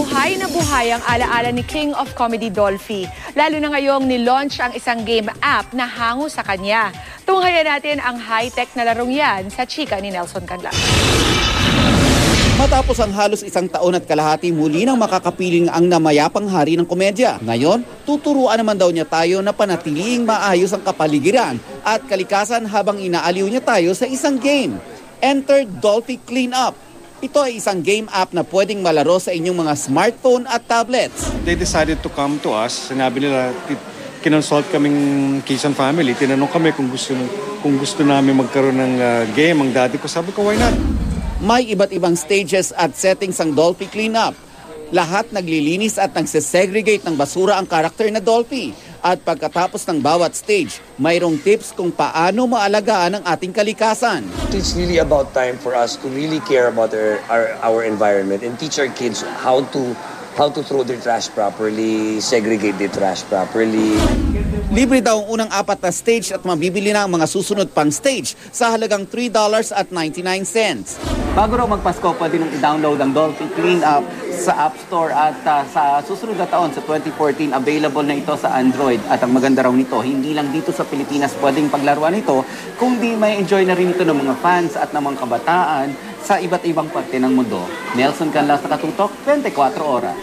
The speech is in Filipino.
buhay na buhay ang alaala ni King of Comedy Dolphy. Lalo na ngayong nilaunch ang isang game app na hango sa kanya. Tunghayan natin ang high-tech na larong yan sa chika ni Nelson Canlas. Matapos ang halos isang taon at kalahati, muli nang makakapiling ang namayapang hari ng komedya. Ngayon, tuturuan naman daw niya tayo na panatiling maayos ang kapaligiran at kalikasan habang inaaliw niya tayo sa isang game. Enter Dolphy Cleanup. Ito ay isang game app na pwedeng malaro sa inyong mga smartphone at tablets. They decided to come to us. Sinabi nila, kinonsult kaming Quezon family. Tinanong kami kung gusto namin magkaroon ng game. Ang daddy ko, sabi ko, why not? May iba't ibang stages at settings ang Dolphy Cleanup. Lahat naglilinis at nagsesegregate ng basura ang karakter na Dolphy. At pagkatapos ng bawat stage, mayroong tips kung paano maalagaan ang ating kalikasan. It's really about time for us to really care about our environment and teach our kids how to throw their trash properly, segregate their trash properly. Libre daw ang unang 4 na stage at mabibili na ang mga susunod pang stage sa halagang $3.99. Bago raw magpasko, pwede nang i-download ang Dolphy Cleanup sa App Store at sa susunod na taon, sa 2014, available na ito sa Android. At ang maganda raw nito, hindi lang dito sa Pilipinas pwedeng paglaruan ito, kundi may enjoy na rin ito ng mga fans at ng mga kabataan sa iba't ibang parte ng mundo. Nelson Canlas, Nakatutok, 24 Oras.